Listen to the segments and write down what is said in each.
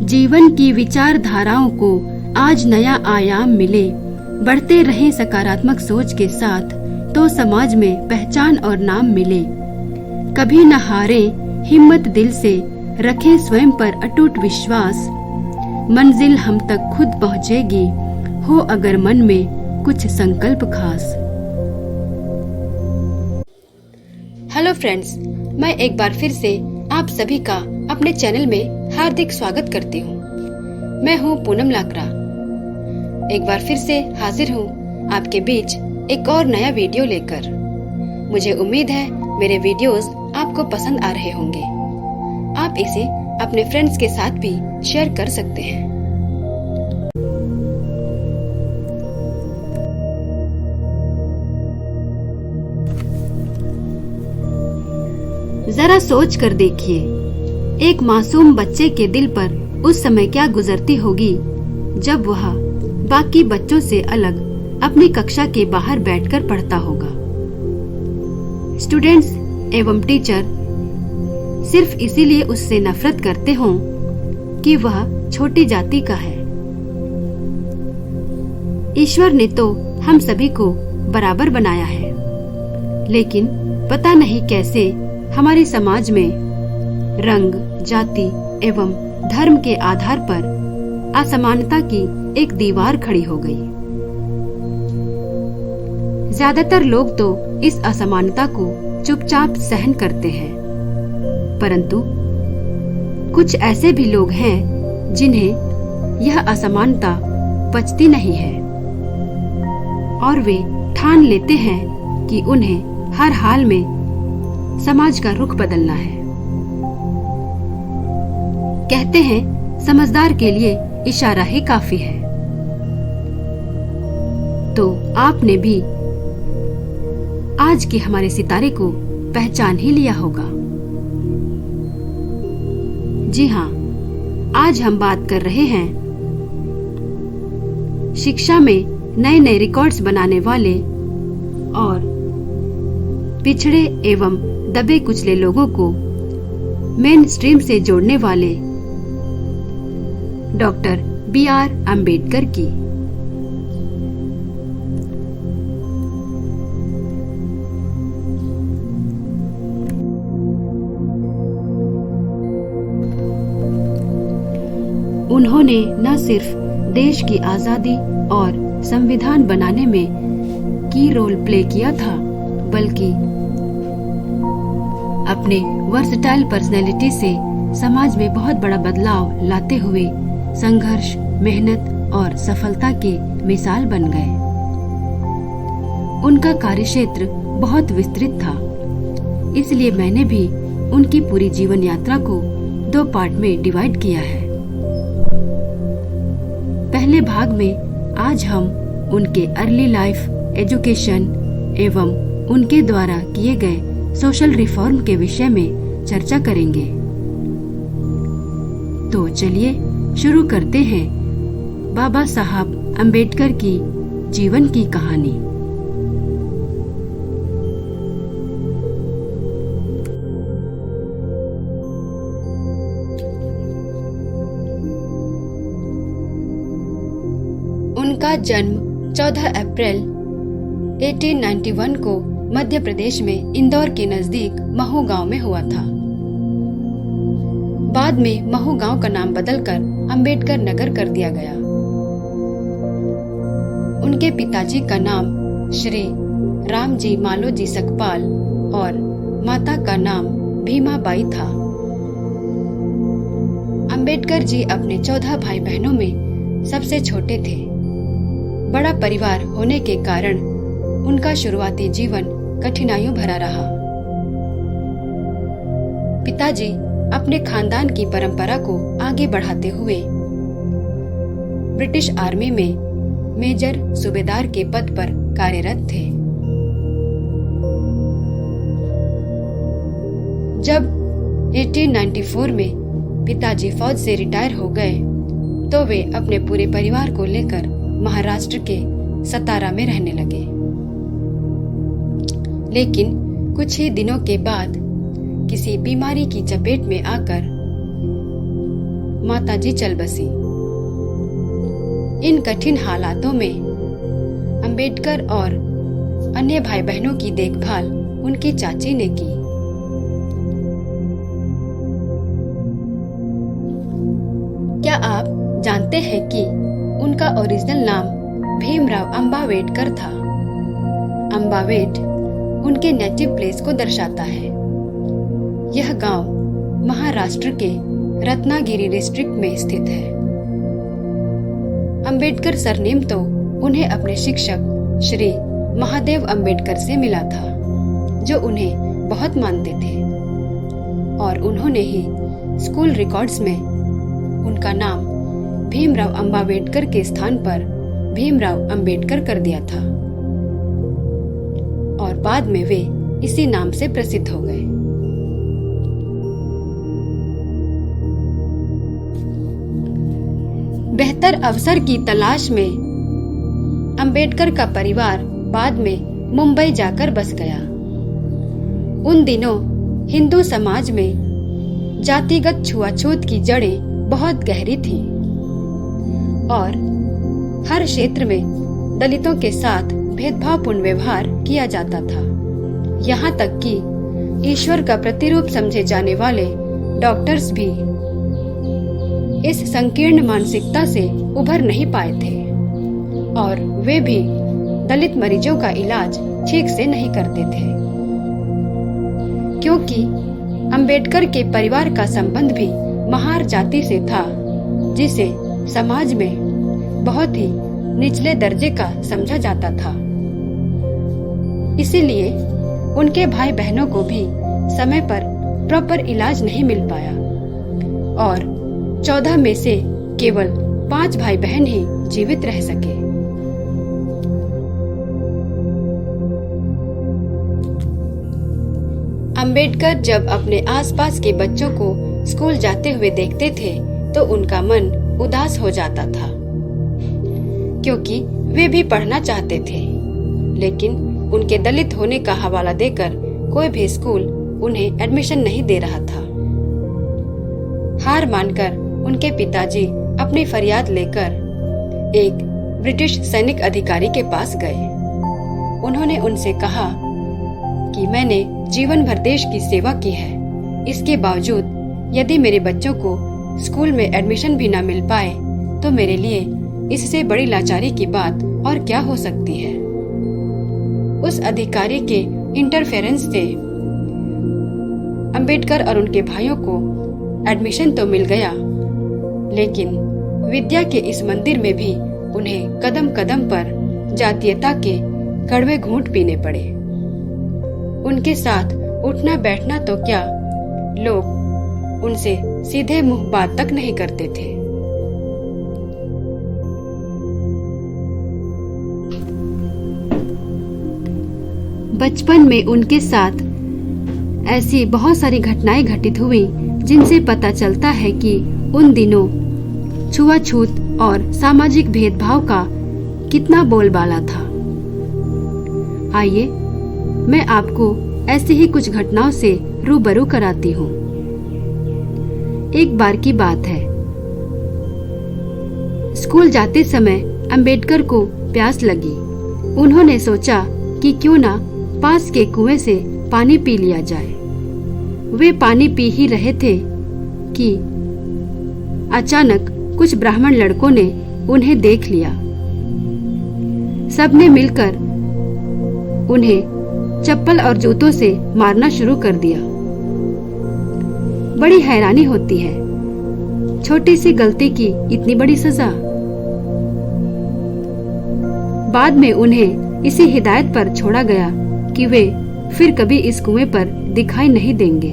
जीवन की विचारधाराओं को आज नया आयाम मिले, बढ़ते रहें सकारात्मक सोच के साथ तो समाज में पहचान और नाम मिले। कभी न हारें, हिम्मत दिल से रखें स्वयं पर अटूट विश्वास। मंजिल हम तक खुद पहुँचेगी, हो अगर मन में कुछ संकल्प खास। हेलो फ्रेंड्स, मैं एक बार फिर से आप सभी का अपने चैनल में हार्दिक स्वागत करती हूँ। मैं हूँ पूनम लाकरा। एक बार फिर से हाजिर हूँ आपके बीच एक और नया वीडियो लेकर। मुझे उम्मीद है मेरे वीडियोस आपको पसंद आ रहे होंगे। आप इसे अपने फ्रेंड्स के साथ भी शेयर कर सकते हैं। जरा सोच कर देखिए, एक मासूम बच्चे के दिल पर उस समय क्या गुजरती होगी जब वह बाकी बच्चों से अलग अपनी कक्षा के बाहर बैठकर पढ़ता होगा। स्टूडेंट्स एवं टीचर सिर्फ इसीलिए उससे नफरत करते हों कि वह छोटी जाति का है। ईश्वर ने तो हम सभी को बराबर बनाया है, लेकिन पता नहीं कैसे हमारे समाज में रंग, जाति एवं धर्म के आधार पर असमानता की एक दीवार खड़ी हो गई। ज्यादातर लोग तो इस असमानता को चुपचाप सहन करते हैं, परंतु कुछ ऐसे भी लोग हैं जिन्हें यह असमानता पचती नहीं है और वे ठान लेते हैं कि उन्हें हर हाल में समाज का रुख बदलना है। कहते हैं समझदार के लिए इशारा ही काफी है। तो आपने भी आज के हमारे सितारे को पहचान ही लिया होगा। जी हाँ, आज हम बात कर रहे हैं शिक्षा में नए नए रिकॉर्ड्स बनाने वाले और पिछड़े एवं दबे कुचले लोगों को मेन स्ट्रीम से जोड़ने वाले डॉक्टर B.R. अम्बेडकर की। उन्होंने न सिर्फ देश की आजादी और संविधान बनाने में की रोल प्ले किया था, बल्कि अपने वर्सटाइल पर्सनैलिटी से समाज में बहुत बड़ा बदलाव लाते हुए संघर्ष, मेहनत और सफलता के मिसाल बन गए। उनका कार्यक्षेत्र बहुत विस्तृत था, इसलिए मैंने भी उनकी पूरी जीवन यात्रा को 2 पार्ट में डिवाइड किया है। पहले भाग में आज हम उनके अर्ली लाइफ, एजुकेशन एवं उनके द्वारा किए गए सोशल रिफॉर्म के विषय में चर्चा करेंगे। तो चलिए शुरू करते हैं बाबा साहब अम्बेडकर की जीवन की कहानी। उनका जन्म 14 अप्रैल 1891 को मध्य प्रदेश में इंदौर के नजदीक महू गांव में हुआ था। बाद में महू गांव का नाम बदलकर अंबेडकर नगर कर दिया गया। उनके पिताजी का नाम श्री रामजी मालोजी सकपाल और माता का नाम भीमाबाई था। अंबेडकर जी अपने 14 भाई बहनों में सबसे छोटे थे। बड़ा परिवार होने के कारण उनका शुरुआती जीवन कठिनाइयों भरा रहा। पिताजी अपने खानदान की परंपरा को आगे बढ़ाते हुए ब्रिटिश आर्मी में मेजर सूबेदार के पद पर कार्यरत थे। जब 1894 में पिताजी फौज से रिटायर हो गए तो वे अपने पूरे परिवार को लेकर महाराष्ट्र के सतारा में रहने लगे। लेकिन कुछ ही दिनों के बाद किसी बीमारी की चपेट में आकर माताजी चल बसी। इन कठिन हालातों में अंबेडकर और अन्य भाई बहनों की देखभाल उनकी चाची ने की। क्या आप जानते हैं कि उनका ओरिजिनल नाम भीमराव अंबावेडकर था? अंबावेड उनके नेटिव प्लेस को दर्शाता है। यह गांव महाराष्ट्र के रत्नागिरी डिस्ट्रिक्ट में स्थित है। अंबेडकर सरनेम तो उन्हें अपने शिक्षक श्री महादेव अंबेडकर से मिला था, जो उन्हें बहुत मानते थे, और उन्होंने ही स्कूल रिकॉर्ड्स में उनका नाम भीमराव अंबावेडकर के स्थान पर भीमराव अंबेडकर कर दिया था, और बाद में वे इसी नाम से प्रसिद्ध हो गए। बेहतर अवसर की तलाश में अंबेडकर का परिवार बाद में मुंबई जाकर बस गया। उन दिनों हिंदू समाज में जातिगत छुआछूत की जड़ें बहुत गहरी थीं और हर क्षेत्र में दलितों के साथ भेदभावपूर्ण व्यवहार किया जाता था। यहाँ तक कि ईश्वर का प्रतिरूप समझे जाने वाले डॉक्टर्स भी इस संकीर्ण मानसिकता से उभर नहीं पाए थे, और वे भी दलित मरीजों का इलाज ठीक से नहीं करते थे, क्योंकि अंबेडकर के परिवार का संबंध भी महार जाति से था, जिसे समाज में बहुत ही निचले दर्जे का समझा जाता था। इसीलिए उनके भाई बहनों को भी समय पर प्रॉपर इलाज नहीं मिल पाया, और 14 में से केवल 5 भाई बहन ही जीवित रह सके। अंबेडकर जब अपने आसपास के बच्चों को स्कूल जाते हुए देखते थे तो उनका मन उदास हो जाता था, क्योंकि वे भी पढ़ना चाहते थे, लेकिन उनके दलित होने का हवाला देकर कोई भी स्कूल उन्हें एडमिशन नहीं दे रहा था। हार मानकर उनके पिताजी अपनी फरियाद लेकर एक ब्रिटिश सैनिक अधिकारी के पास गए। उन्होंने उनसे कहा कि मैंने जीवन भर देश की सेवा की है, इसके बावजूद यदि मेरे बच्चों को स्कूल में एडमिशन भी न मिल पाए तो मेरे लिए इससे बड़ी लाचारी की बात और क्या हो सकती है। उस अधिकारी के इंटरफेरेंस से अंबेडकर और उनके भाइयों को एडमिशन तो मिल गया, लेकिन विद्या के इस मंदिर में भी उन्हें कदम कदम पर जातीयता के कड़वे घूंट पीने पड़े। उनके साथ उठना बैठना तो क्या, लोग उनसे सीधे मुंह बात तक नहीं करते थे। बचपन में उनके साथ ऐसी बहुत सारी घटनाएं घटित हुई जिनसे पता चलता है कि उन दिनों छुआछूत और सामाजिक भेदभाव का कितना बोलबाला था। आइए मैं आपको ऐसी ही कुछ घटनाओं से रूबरू कराती हूँ। एक बार की बात है, स्कूल जाते समय अंबेडकर को प्यास लगी। उन्होंने सोचा कि क्यों ना पास के कुएं से पानी पी लिया जाए। वे पानी पी ही रहे थे कि अचानक कुछ ब्राह्मण लड़कों ने उन्हें देख लिया। सबने मिलकर उन्हें चप्पल और जूतों से मारना शुरू कर दिया। बड़ी हैरानी होती है, छोटी सी गलती की इतनी बड़ी सजा। बाद में उन्हें इसी हिदायत पर छोड़ा गया कि वे फिर कभी इस कुएं पर दिखाई नहीं देंगे।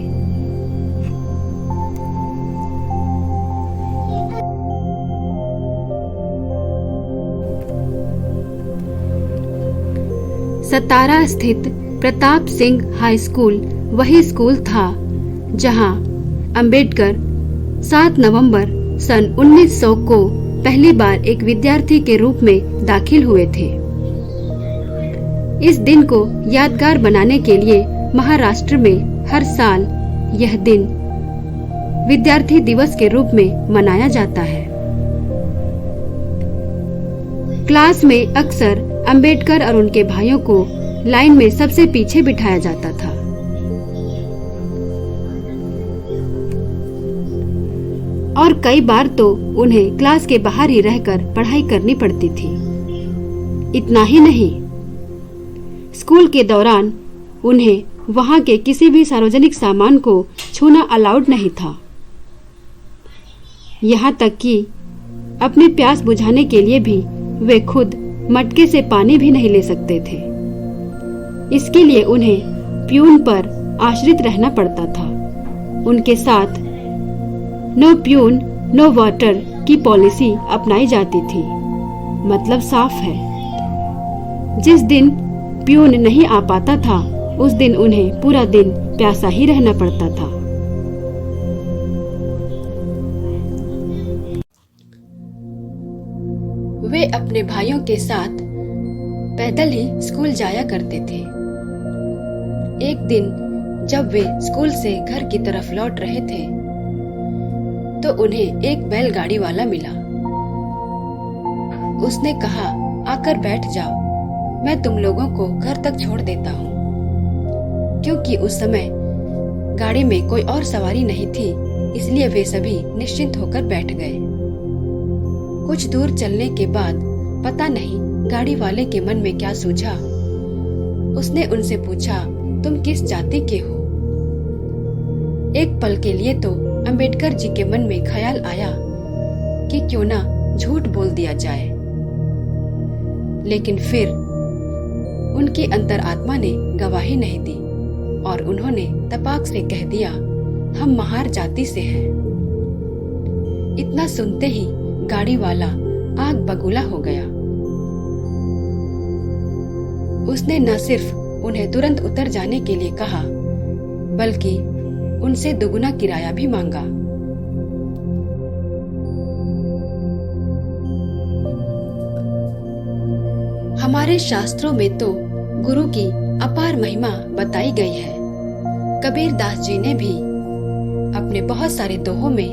सतारा स्थित प्रताप सिंह हाई स्कूल वही स्कूल था जहां अंबेडकर 7 नवंबर सन 1900 को पहली बार एक विद्यार्थी के रूप में दाखिल हुए थे। इस दिन को यादगार बनाने के लिए महाराष्ट्र में हर साल यह दिन विद्यार्थी दिवस के रूप में मनाया जाता है। क्लास में अक्सर अंबेडकर और उनके भाइयों को लाइन में सबसे पीछे बिठाया जाता था। और कई बार तो उन्हें क्लास के बाहर ही रहकर पढ़ाई करनी पड़ती थी। इतना ही नहीं, स्कूल के दौरान उन्हें वहां के किसी भी सार्वजनिक सामान को छूना अलाउड नहीं था। यहाँ तक कि अपनी प्यास बुझाने के लिए भी वे खुद मटके से पानी भी नहीं ले सकते थे। इसके लिए उन्हें प्यून पर आश्रित रहना पड़ता था। उनके साथ नो प्यून नो वाटर की पॉलिसी अपनाई जाती थी। मतलब साफ है, जिस दिन प्यून नहीं आ पाता था उस दिन उन्हें पूरा दिन प्यासा ही रहना पड़ता था। वे अपने भाइयों के साथ पैदल ही स्कूल जाया करते थे। एक दिन जब वे स्कूल से घर की तरफ लौट रहे थे तो उन्हें एक बैलगाड़ी वाला मिला। उसने कहा, आकर बैठ जाओ, मैं तुम लोगों को घर तक छोड़ देता हूँ। क्योंकि उस समय गाड़ी में कोई और सवारी नहीं थी, इसलिए वे सभी निश्चिंत होकर बैठ गए। कुछ दूर चलने के बाद पता नहीं गाड़ी वाले के मन में क्या सूझा। उसने उनसे पूछा, तुम किस जाति के हो? एक पल के लिए तो अंबेडकर जी के मन में ख्याल आया कि क्यों ना झूठ बोल दिया जाए, लेकिन फिर उनकी अंतरात्मा ने गवाही नहीं दी और उन्होंने तपाक से कह दिया, हम महार जाति से हैं। इतना सुनते ही गाड़ी वाला आग बबूला हो गया। उसने न सिर्फ उन्हें तुरंत उतर जाने के लिए कहा, बल्कि उनसे दुगुना किराया भी मांगा। हमारे शास्त्रों में तो गुरु की अपार महिमा बताई गई है। कबीर दास जी ने भी अपने बहुत सारे दोहों में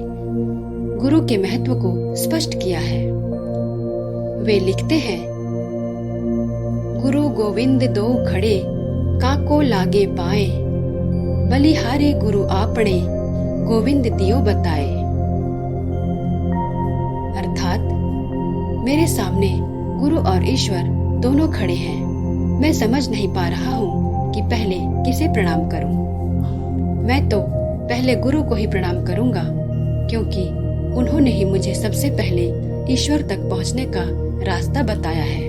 गुरु के महत्व को स्पष्ट किया है। वे लिखते हैं, गुरु गोविंद दो खड़े, काको लागे पाए, बलिहारे गुरु आपणे, गोविंद दियो बताए। अर्थात मेरे सामने गुरु और ईश्वर दोनों खड़े हैं। मैं समझ नहीं पा रहा हूँ कि पहले किसे प्रणाम करूँ। मैं तो पहले गुरु को ही प्रणाम करूँगा, क्योंकि उन्होंने ही मुझे सबसे पहले ईश्वर तक पहुँचने का रास्ता बताया है।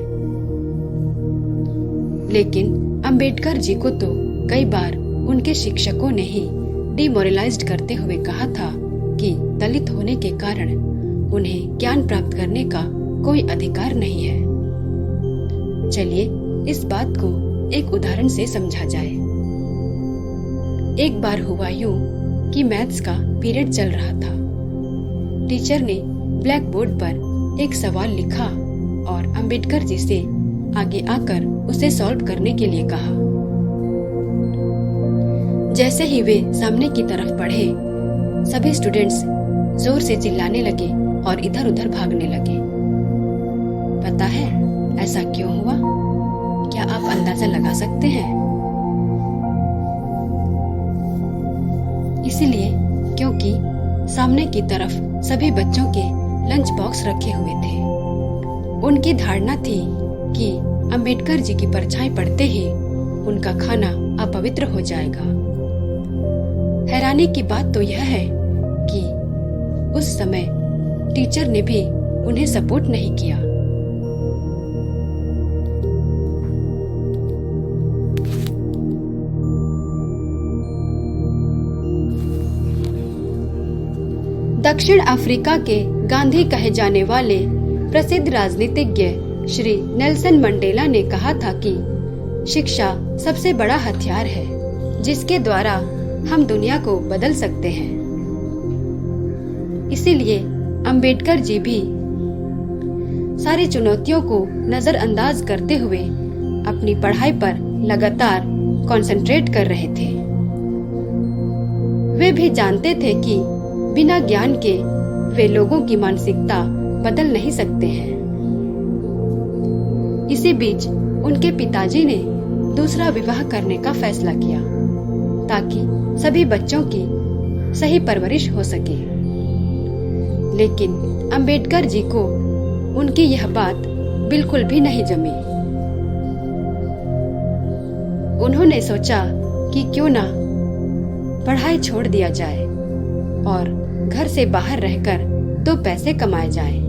लेकिन अंबेडकर जी को तो कई बार उनके शिक्षकों ने ही डिमोरलाइज्ड करते हुए कहा था कि दलित होने के कारण उन्हें ज्ञान प्राप्त करने का कोई अधिकार नहीं है। चलिए इस बात को एक उदाहरण से समझा जाए। एक बार हुआ यूं कि मैथ्स का पीरियड चल रहा था। टीचर ने ब्लैक बोर्ड पर एक सवाल लिखा और अंबेडकर जी से आगे आकर उसे सॉल्व करने के लिए कहा। जैसे ही वे सामने की तरफ बढ़े, सभी स्टूडेंट्स जोर से चिल्लाने लगे और इधर उधर भागने लगे। पता है ऐसा क्यों हुआ? क्या आप अंदाजा लगा सकते हैं? इसलिए क्योंकि सामने की तरफ सभी बच्चों के लंच बॉक्स रखे हुए थे। उनकी धारणा थी कि अंबेडकर जी की परछाई पड़ते ही उनका खाना अपवित्र हो जाएगा। हैरानी की बात तो यह है कि उस समय टीचर ने भी उन्हें सपोर्ट नहीं किया। दक्षिण अफ्रीका के गांधी कहे जाने वाले प्रसिद्ध राजनीतिज्ञ श्री नेल्सन मंडेला ने कहा था कि शिक्षा सबसे बड़ा हथियार है जिसके द्वारा हम दुनिया को बदल सकते हैं। इसीलिए अंबेडकर जी भी सारी चुनौतियों को नजरअंदाज करते हुए अपनी पढ़ाई पर लगातार कंसंट्रेट कर रहे थे। वे भी जानते थे कि बिना ज्ञान के वे लोगों की मानसिकता बदल नहीं सकते हैं। इसी बीच उनके पिताजी ने दूसरा विवाह करने का फैसला किया ताकि सभी बच्चों की सही परवरिश हो सके। लेकिन अंबेडकर जी को उनकी यह बात बिल्कुल भी नहीं जमी। उन्होंने सोचा कि क्यों ना पढ़ाई छोड़ दिया जाए और घर से बाहर रहकर 2 पैसे कमाए जाएं।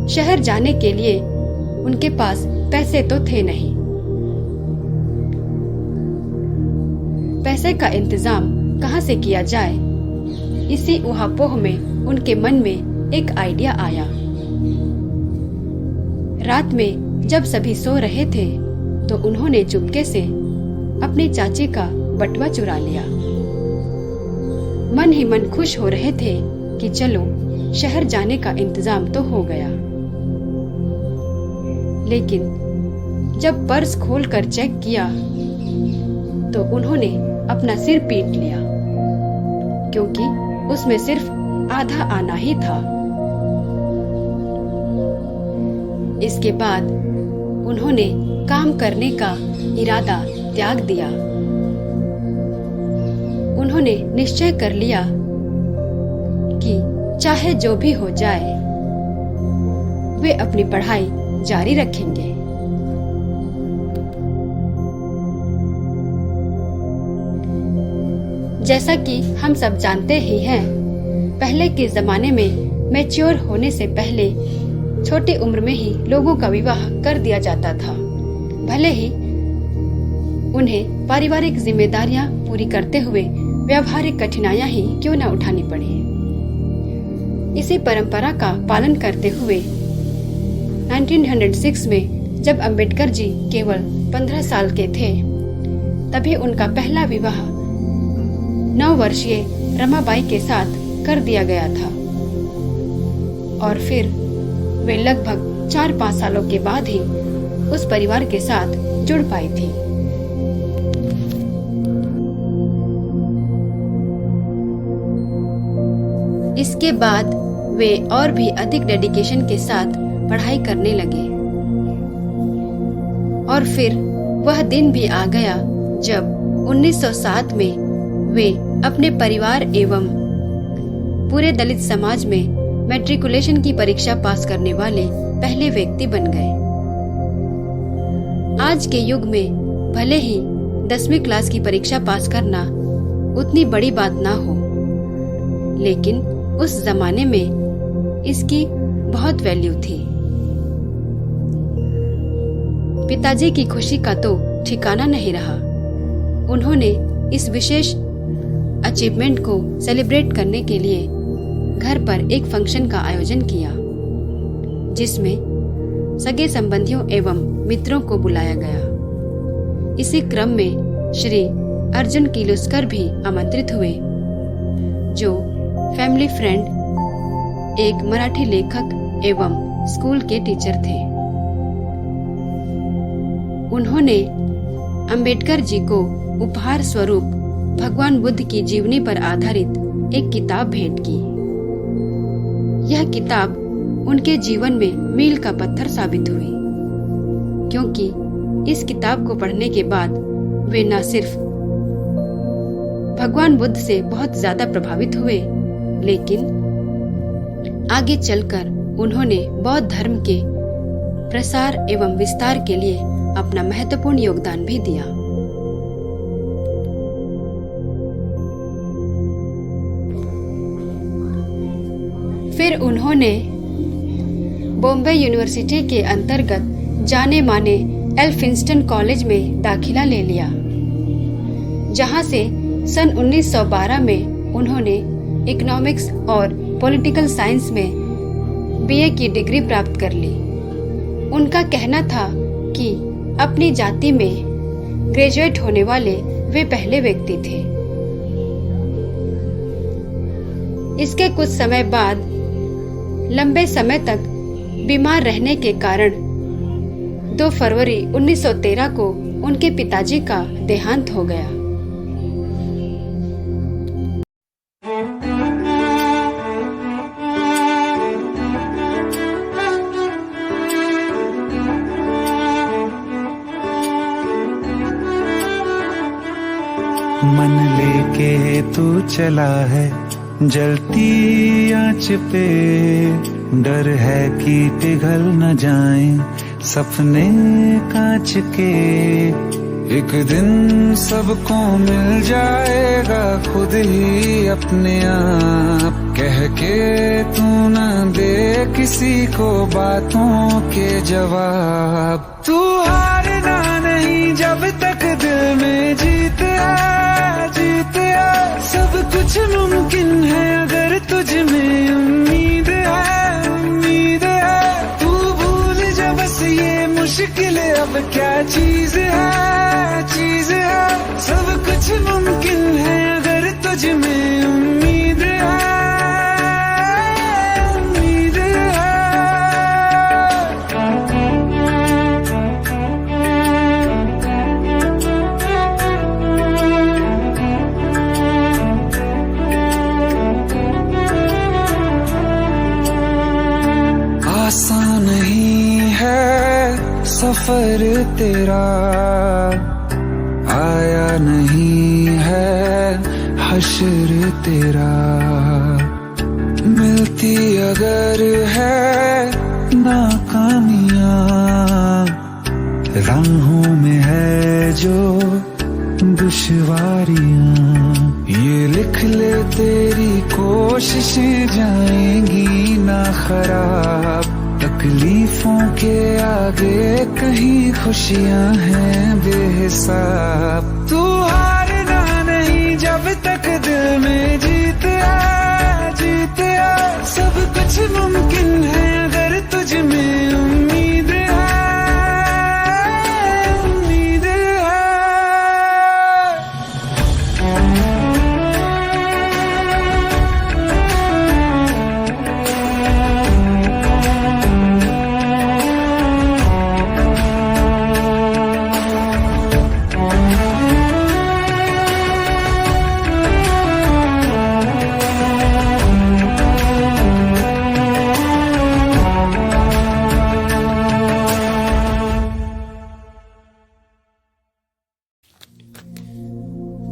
शहर जाने के लिए उनके पास पैसे तो थे नहीं। पैसे का इंतजाम कहां से किया जाए, इसी उहापोह में उनके मन में एक आइडिया आया। रात में जब सभी सो रहे थे तो उन्होंने चुपके से अपनी चाची का बटुआ चुरा लिया। मन ही मन खुश हो रहे थे कि चलो शहर जाने का इंतजाम तो हो गया। लेकिन जब पर्स खोलकर चेक किया तो उन्होंने अपना सिर पीट लिया, क्योंकि उसमें सिर्फ आधा आना ही था। इसके बाद उन्होंने काम करने का इरादा त्याग दिया। उन्होंने निश्चय कर लिया कि चाहे जो भी हो जाए वे अपनी पढ़ाई जारी रखेंगे। जैसा कि हम सब जानते ही हैं, पहले के जमाने में मैच्योर होने से पहले छोटी उम्र में ही लोगों का विवाह कर दिया जाता था, भले ही उन्हें पारिवारिक जिम्मेदारियां पूरी करते हुए व्यावहारिक कठिनाइयां ही क्यों न उठानी पड़े। इसी परंपरा का पालन करते हुए 1906 में जब अंबेडकर जी केवल 15 साल के थे, तभी उनका पहला विवाह 9 वर्षीय रमाबाई के साथ कर दिया गया था और फिर वे लगभग 4-5 सालों के बाद ही उस परिवार के साथ जुड़ पाई थी। इसके बाद वे और भी अधिक डेडिकेशन के साथ पढ़ाई करने लगे और फिर वह दिन भी आ गया जब 1907 में वे अपने परिवार एवं पूरे दलित समाज में मैट्रिकुलेशन की परीक्षा पास करने वाले पहले व्यक्ति बन गए। आज के युग में भले ही 10वीं क्लास की परीक्षा पास करना उतनी बड़ी बात ना हो, लेकिन उस जमाने में इसकी बहुत वैल्यू थी। पिताजी की खुशी का तो ठिकाना नहीं रहा। उन्होंने इस विशेष अचीवमेंट को सेलिब्रेट करने के लिए घर पर एक फंक्शन का आयोजन किया, जिसमें सगे संबंधियों एवं मित्रों को बुलाया गया। इसी क्रम में श्री अर्जुन किर्लोस्कर भी आमंत्रित हुए, जो फैमिली फ्रेंड, एक मराठी लेखक एवं स्कूल के टीचर थे। उन्होंने अंबेडकर जी को उपहार स्वरूप भगवान बुद्ध की जीवनी पर आधारित एक किताब भेंट की। यह किताब उनके जीवन में मील का पत्थर साबित हुई, क्योंकि इस किताब को पढ़ने के बाद वे न सिर्फ भगवान बुद्ध से बहुत ज्यादा प्रभावित हुए, लेकिन आगे चलकर उन्होंने बौद्ध धर्म के प्रसार एवं विस्तार के लिए अपना महत्वपूर्ण योगदान भी दिया। फिर उन्होंने बॉम्बे यूनिवर्सिटी के अंतर्गत जाने माने एल्फिंस्टन कॉलेज में दाखिला ले लिया, जहां से सन 1912 में उन्होंने इकोनॉमिक्स और पॉलिटिकल साइंस में बीए की डिग्री प्राप्त कर ली। उनका कहना था कि अपनी जाति में ग्रेजुएट होने वाले वे पहले व्यक्ति थे। इसके कुछ समय बाद लंबे समय तक बीमार रहने के कारण 2 फरवरी 1913 को उनके पिताजी का देहांत हो गया। तू चला है जलती आंच पे, डर है कि पिघल न जाएं सपने कांच के। एक दिन सबको मिल जाएगा खुद ही अपने आप, कह के तू न दे किसी को बातों के जवाब। तू हारना नहीं जब तक दिल में जीत है, जीत है। सब कुछ मुमकिन है अगर तुझ में उम्मीद है, उम्मीद है। तू भूल जा बस ये मुश्किल अब क्या चीज है, चीज है। सब कुछ मुमकिन है अगर तुझ में उम्मीद है, उम्मीद है। आसान नहीं है सफर तेरा, आया नहीं है हश्र तेरा। मिलती अगर है नाकामियां, राहों में है जो दुश्वारियां। ये लिख ले तेरी कोशिशें जाएंगी ना खराब, तकलीफों के आगे कहीं खुशियां हैं बेहिसाब। तू हारना नहीं जब तक दिल में जीत है, जीत है। सब कुछ मुमकिन है अगर तुझ में उम्मीद है, उम्मीद है।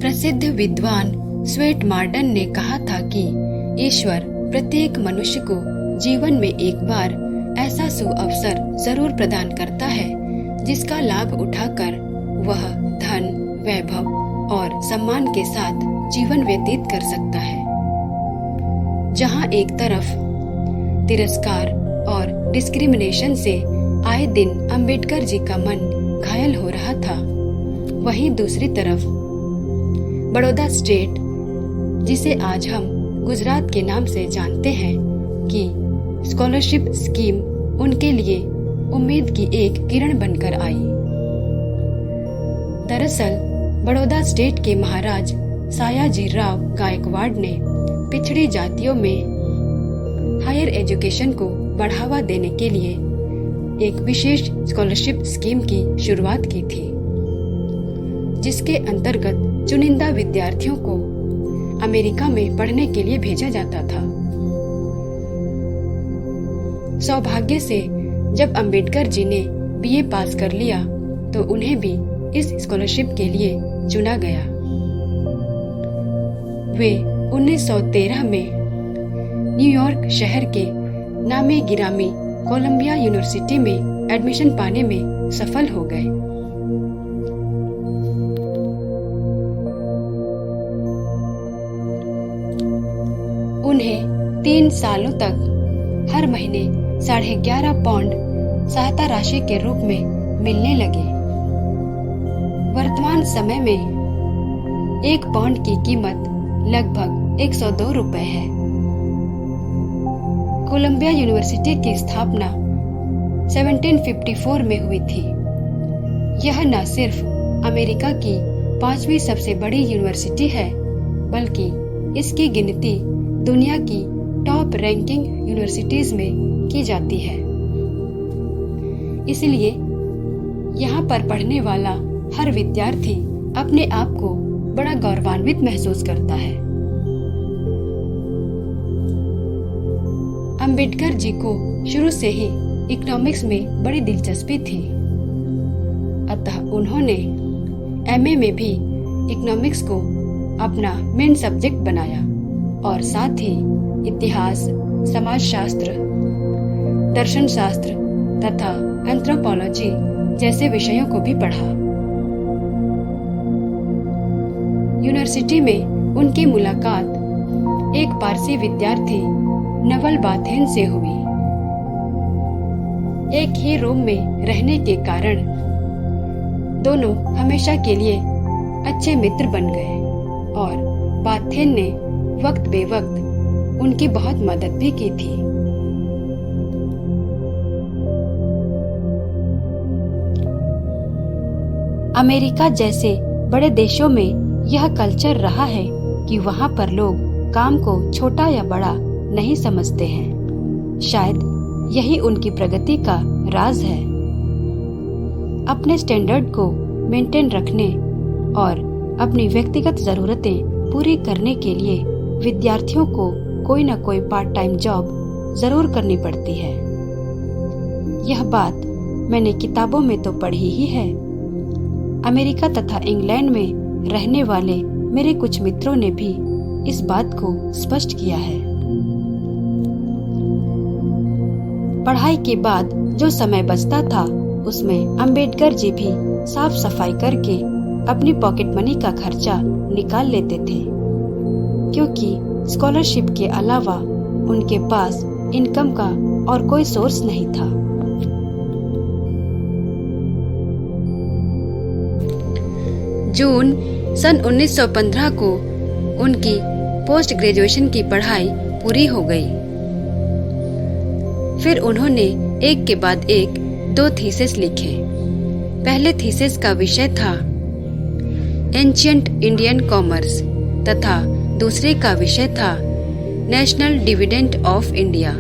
प्रसिद्ध विद्वान स्वेट मार्डन ने कहा था कि ईश्वर प्रत्येक मनुष्य को जीवन में एक बार ऐसा सुअवसर जरूर प्रदान करता है जिसका लाभ उठाकर वह धन, वैभव और सम्मान के साथ जीवन व्यतीत कर सकता है। जहां एक तरफ तिरस्कार और डिस्क्रिमिनेशन से आए दिन अंबेडकर जी का मन घायल हो रहा था, वहीं दूसरी तरफ बड़ौदा स्टेट, जिसे आज हम गुजरात के नाम से जानते हैं, की स्कॉलरशिप स्कीम उनके लिए उम्मीद की एक किरण बनकर आई। दरअसल बड़ौदा स्टेट के महाराज सायाजी राव गायकवाड़ ने पिछड़ी जातियों में हायर एजुकेशन को बढ़ावा देने के लिए एक विशेष स्कॉलरशिप स्कीम की शुरुआत की थी, जिसके अंतर्गत चुनिंदा विद्यार्थियों को अमेरिका में पढ़ने के लिए भेजा जाता था। सौभाग्य से जब अंबेडकर जी ने बीए पास कर लिया तो उन्हें भी इस स्कॉलरशिप के लिए चुना गया। वे 1913 में न्यूयॉर्क शहर के नामी गिरामी कोलंबिया यूनिवर्सिटी में एडमिशन पाने में सफल हो गए। उन्हें 3 सालों तक हर महीने 11.5 पाउंड सहायता राशि के रूप में मिलने लगे। वर्तमान समय में 1 पाउंड की कीमत लगभग 102 रुपए है। कोलंबिया यूनिवर्सिटी की स्थापना 1754 में हुई थी। यह न सिर्फ अमेरिका की 5वीं सबसे बड़ी यूनिवर्सिटी है, बल्कि इसकी गिनती दुनिया की टॉप रैंकिंग यूनिवर्सिटीज में की जाती है। इसलिए यहाँ पर पढ़ने वाला हर विद्यार्थी अपने आप को बड़ा गौरवान्वित महसूस करता है। अंबेडकर जी को शुरू से ही इकोनॉमिक्स में बड़ी दिलचस्पी थी, अतः उन्होंने एमए में भी इकोनॉमिक्स को अपना मेन सब्जेक्ट बनाया और साथ ही इतिहास, समाजशास्त्र, दर्शन शास्त्र तथा एंथ्रोपोलॉजी जैसे विषयों को भी पढ़ा। यूनिवर्सिटी में उनकी मुलाकात एक पारसी विद्यार्थी नवल बाथेन से हुई। एक ही रूम में रहने के कारण दोनों हमेशा के लिए अच्छे मित्र बन गए और बाथेन ने वक्त बेवक्त उनकी बहुत मदद भी की थी। अमेरिका जैसे बड़े देशों में यह कल्चर रहा है कि वहाँ पर लोग काम को छोटा या बड़ा नहीं समझते हैं। शायद यही उनकी प्रगति का राज है। अपने स्टैंडर्ड को मेंटेन रखने और अपनी व्यक्तिगत जरूरतें पूरी करने के लिए विद्यार्थियों को कोई न कोई पार्ट टाइम जॉब जरूर करनी पड़ती है। यह बात मैंने किताबों में तो पढ़ी ही है। अमेरिका तथा इंग्लैंड में रहने वाले मेरे कुछ मित्रों ने भी इस बात को स्पष्ट किया है। पढ़ाई के बाद जो समय बचता था उसमें अंबेडकर जी भी साफ सफाई करके अपनी पॉकेट मनी का खर्चा निकाल लेते थे, क्योंकि स्कॉलरशिप के अलावा उनके पास इनकम का और कोई सोर्स नहीं था। जून सन 1915 को उनकी पोस्ट ग्रेजुएशन की पढ़ाई पूरी हो गई। फिर उन्होंने एक के बाद एक 2 थीसिस लिखे। पहले थीसिस का विषय था एंशिएंट इंडियन कॉमर्स तथा दूसरे का विषय था नेशनल डिविडेंड ऑफ इंडिया।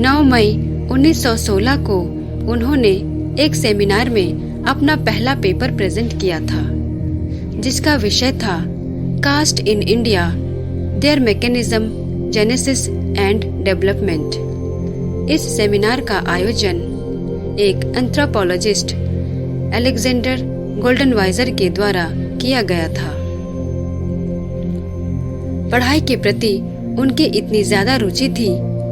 9 मई 1916 को उन्होंने एक सेमिनार में अपना पहला पेपर प्रेजेंट किया था, जिसका विषय था caste in India, their mechanism, genesis and development. इस सेमिनार का आयोजन एक एंथ्रोपोलॉजिस्ट अलेक्जेंडर गोल्डनवाइजर के द्वारा किया गया था। पढ़ाई के प्रति उनकी इतनी ज्यादा रुचि थी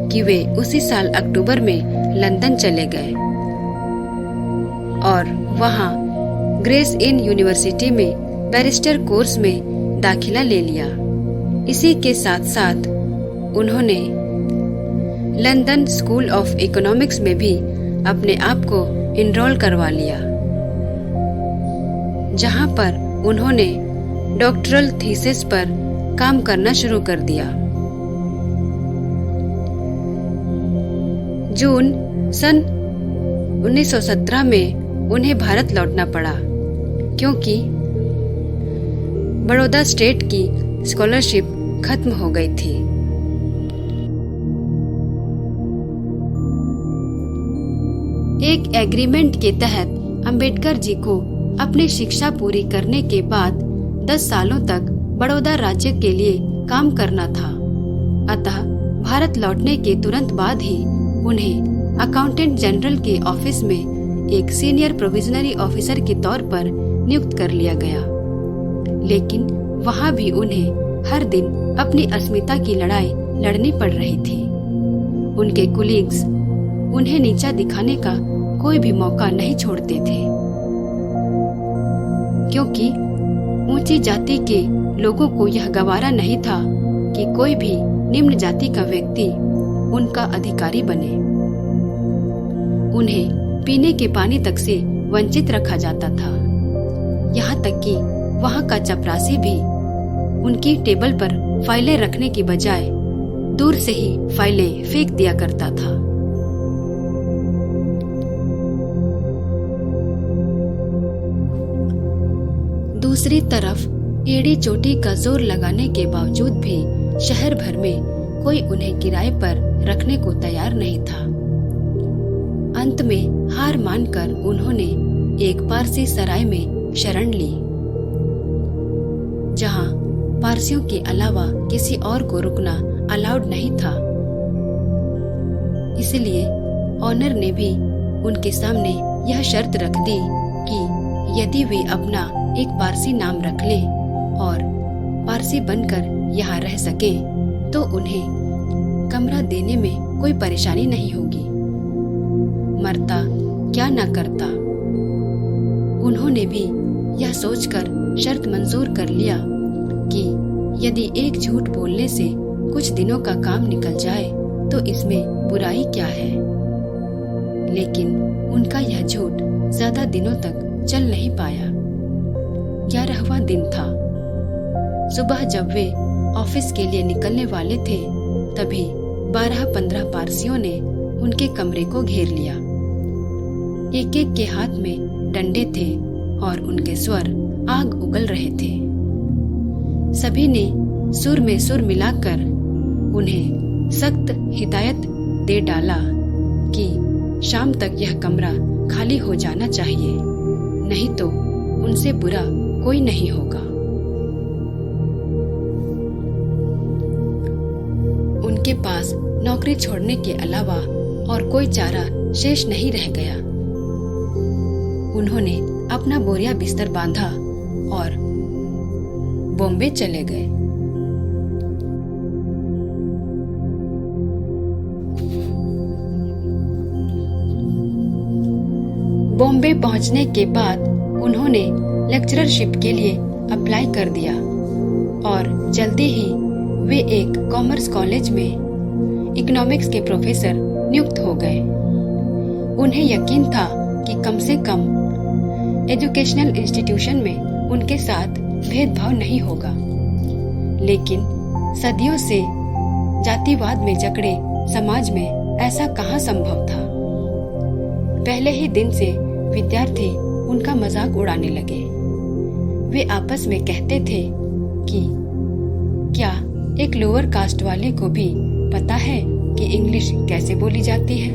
कि वे उसी साल अक्टूबर में लंदन चले गए और वहां ग्रेस इन यूनिवर्सिटी में बैरिस्टर कोर्स में दाखिला ले लिया। इसी के साथ साथ उन्होंने लंदन स्कूल ऑफ इकोनॉमिक्स में भी अपने आप को इनरोल करवा लिया, जहां पर उन्होंने डॉक्टरल थीसिस पर काम करना शुरू कर दिया। जून सन 1917 में उन्हें भारत लौटना पड़ा, क्योंकि बड़ौदा स्टेट की स्कॉलरशिप खत्म हो गई थी। एक एग्रीमेंट के तहत अंबेडकर जी को अपनी शिक्षा पूरी करने के बाद 10 सालों तक बड़ौदा राज्य के लिए काम करना था। अतः भारत लौटने के तुरंत बाद ही उन्हें अकाउंटेंट जनरल के ऑफिस में एक सीनियर प्रोविजनरी ऑफिसर के तौर पर नियुक्त कर लिया गया। लेकिन वहां भी उन्हें हर दिन अपनी अस्मिता की लड़ाई लड़नी पड़ रही थी। उनके कुलीग्स उन्हें नीचा दिखाने का कोई भी मौका नहीं छोड़ते थे, क्योंकि ऊंची जाति के लोगों को यह गवारा नहीं था कि कोई भी निम्न जाति का व्यक्ति उनका अधिकारी बने। उन्हें पीने के पानी तक से वंचित रखा जाता था। यहाँ तक कि वहाँ का चपरासी भी उनकी टेबल पर फाइलें रखने की बजाय दूर से ही फाइलें फेंक दिया करता था। दूसरी तरफ एड़ी चोटी का जोर लगाने के बावजूद भी शहर भर में कोई उन्हें किराए पर रखने को तैयार नहीं था। अंत में हार मानकर उन्होंने एक पारसी सराय में शरण ली, जहां पारसियों के अलावा किसी और को रुकना अलाउड नहीं था। इसलिए ऑनर ने भी उनके सामने यह शर्त रख दी कि यदि वे अपना एक पारसी नाम रख लें और पारसी बनकर यहाँ रह सके तो उन्हें कमरा देने में कोई परेशानी नहीं होगी। मरता क्या न करता। उन्होंने भी यह सोचकर शर्त मंजूर कर लिया कि यदि एक झूठ बोलने से कुछ दिनों का काम निकल जाए तो इसमें बुराई क्या है। लेकिन उनका यह झूठ ज्यादा दिनों तक चल नहीं पाया। 11वां दिन था। सुबह जब वे ऑफिस के लिए निकलने वाले थे तभी 12-15 पारसियों ने उनके कमरे को घेर लिया। एक एक के हाथ में डंडे थे और उनके स्वर आग उगल रहे थे। सभी ने सुर में सुर मिलाकर उन्हें सख्त हिदायत दे डाला कि शाम तक यह कमरा खाली हो जाना चाहिए, नहीं तो उनसे बुरा कोई नहीं होगा। उनके पास नौकरी छोड़ने के अलावा और कोई चारा शेष नहीं रह गया। उन्होंने अपना बोरिया बिस्तर बांधा और बॉम्बे चले गए। बॉम्बे पहुंचने के बाद उन्होंने लेक्चररशिप के लिए अप्लाई कर दिया और जल्दी ही वे एक कॉमर्स कॉलेज में इकोनॉमिक्स के प्रोफेसर नियुक्त हो गए। उन्हें यकीन था कि कम से कम एजुकेशनल इंस्टीट्यूशन में उनके साथ भेदभाव नहीं होगा। लेकिन सदियों से जातिवाद में जकड़े समाज में ऐसा कहाँ संभव था। पहले ही दिन से विद्यार्थी उनका मजाक उड़ाने लगे। वे आपस में कहते थे कि क्या एक लोअर कास्ट वाले को भी पता है कि इंग्लिश कैसे बोली जाती है।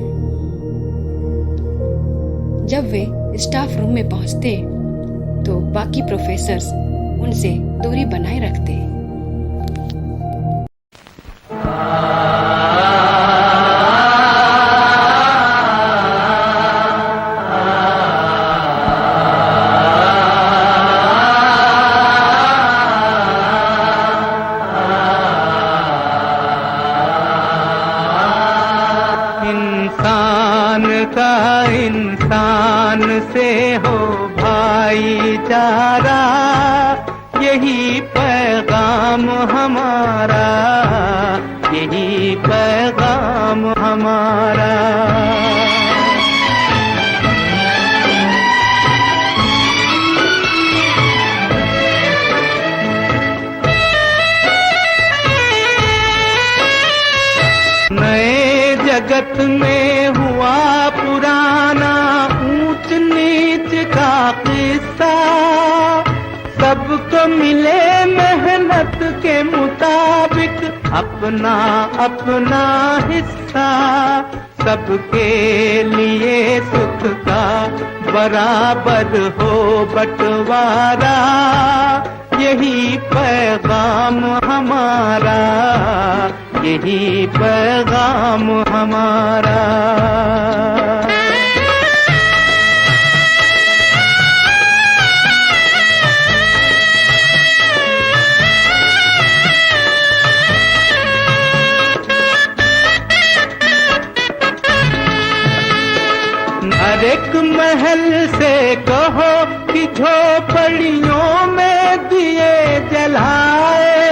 जब वे स्टाफ रूम में पहुंचते तो बाकी प्रोफेसर्स उनसे दूरी बनाए रखते। इंसान से हो भाईचारा, यही पैगाम हमारा, यही पैगाम हमारा। नए जगत में हुआ पुराना ऊंच नीच का किस्सा, सबको मिले मेहनत के मुताबिक अपना अपना हिस्सा, सबके लिए सुख का बराबर हो बंटवारा, यही पैगाम हमारा, यही पैगाम हमारा। हर एक महल से कहो कि झोपड़ियों में दिए जलाए,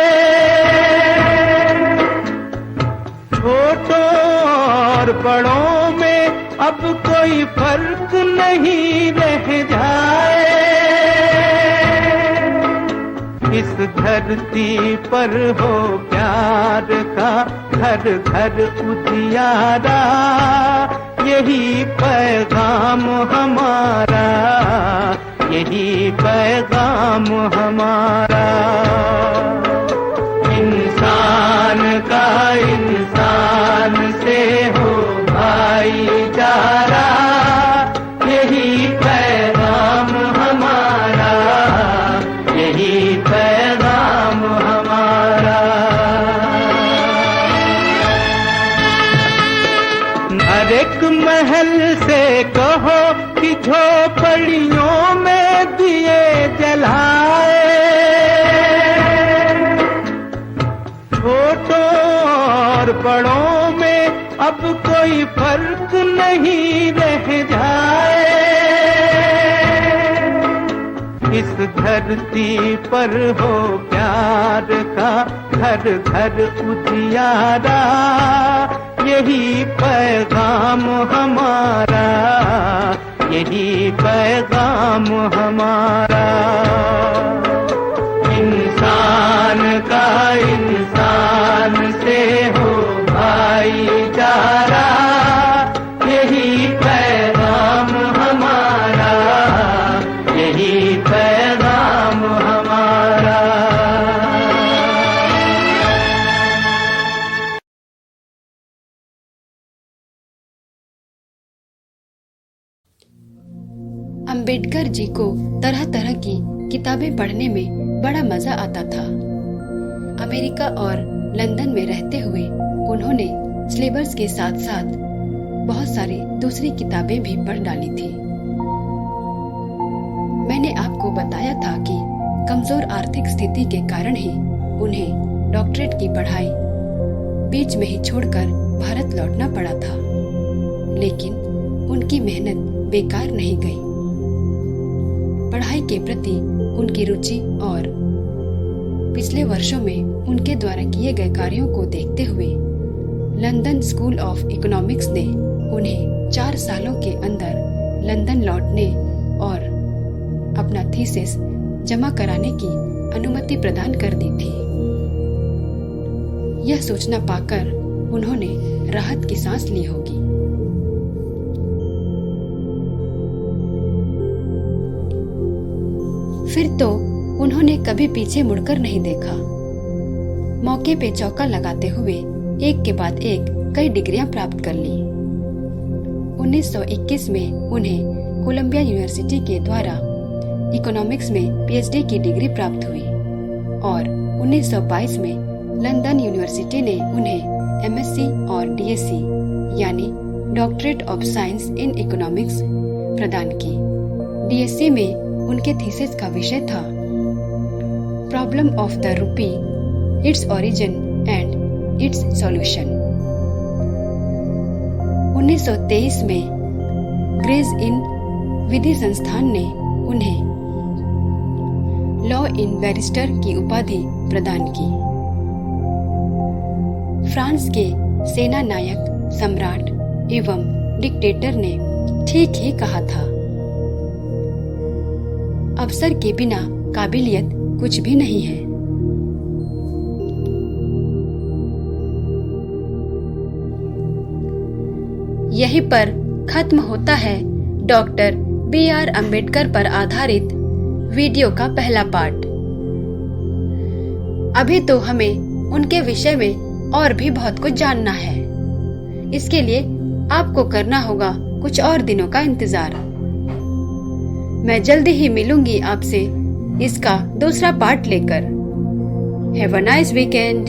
छोटों और बड़ों में अब कोई फर्क नहीं रह जाए। इस धरती पर हो प्यार का घर घर उजियारा, यही पैगाम हमारा, यही पैगाम हमारा। इंसान का इंसान से हो भाईचारा, यही पैगाम हमारा, यही पैगाम हमारा। हर एक महल से कहो कि झोपड़ियों में अब कोई फर्क नहीं रह जाए। इस धरती पर हो प्यार का घर घर उजियारा, यही पैगाम हमारा, यही पैगाम हमारा। इंसान का इंसान से हो भाईचारा, यही पैगाम हमारा, यही पैगाम हमारा। अंबेडकर जी को तरह तरह की किताबें पढ़ने में बड़ा मजा आता था। अमेरिका और लंदन में रहते हुए उन्होंने सिलेबस के साथ साथ बहुत सारी दूसरी किताबें भी पढ़ डाली थी। मैंने आपको बताया था कि कमजोर आर्थिक स्थिति के कारण ही उन्हें डॉक्टरेट की पढ़ाई बीच में ही छोड़कर भारत लौटना पड़ा था, लेकिन उनकी मेहनत बेकार नहीं गई। पढ़ाई के प्रति उनकी रुचि और पिछले वर्षों में उनके द्वारा किए गए कार्यों को देखते हुए लंदन स्कूल ऑफ इकोनॉमिक्स ने उन्हें 4 सालों के अंदर लंदन लौटने और अपना थीसिस जमा कराने की अनुमति प्रदान कर दी थी। यह सूचना पाकर उन्होंने राहत की सांस ली होगी। फिर तो उन्होंने कभी पीछे मुड़कर नहीं देखा। मौके पे चौका लगाते हुए एक के बाद एक कई डिग्रियां प्राप्त कर ली। 1921 में उन्हें कोलंबिया यूनिवर्सिटी के द्वारा इकोनॉमिक्स में पीएचडी की डिग्री प्राप्त हुई और 1922 में लंदन यूनिवर्सिटी ने उन्हें एमएससी और डीएससी यानी doctorate of science in economics प्रदान की। डीएससी में उनके थीसिस का विषय था problem of the rupee, its origin and it's solution. 1923 में ग्रेज इन विधि संस्थान ने उन्हें लॉ इन बैरिस्टर की उपाधि प्रदान की। फ्रांस के सेना नायक, सम्राट एवं डिक्टेटर ने ठीक ही कहा था, अवसर के बिना काबिलियत कुछ भी नहीं है। यहीं पर खत्म होता है डॉक्टर बी.आर. अम्बेडकर पर आधारित वीडियो का पहला पार्ट। अभी तो हमें उनके विषय में और भी बहुत कुछ जानना है। इसके लिए आपको करना होगा कुछ और दिनों का इंतजार। मैं जल्दी ही मिलूंगी आपसे इसका दूसरा पार्ट लेकर। Have a nice weekend.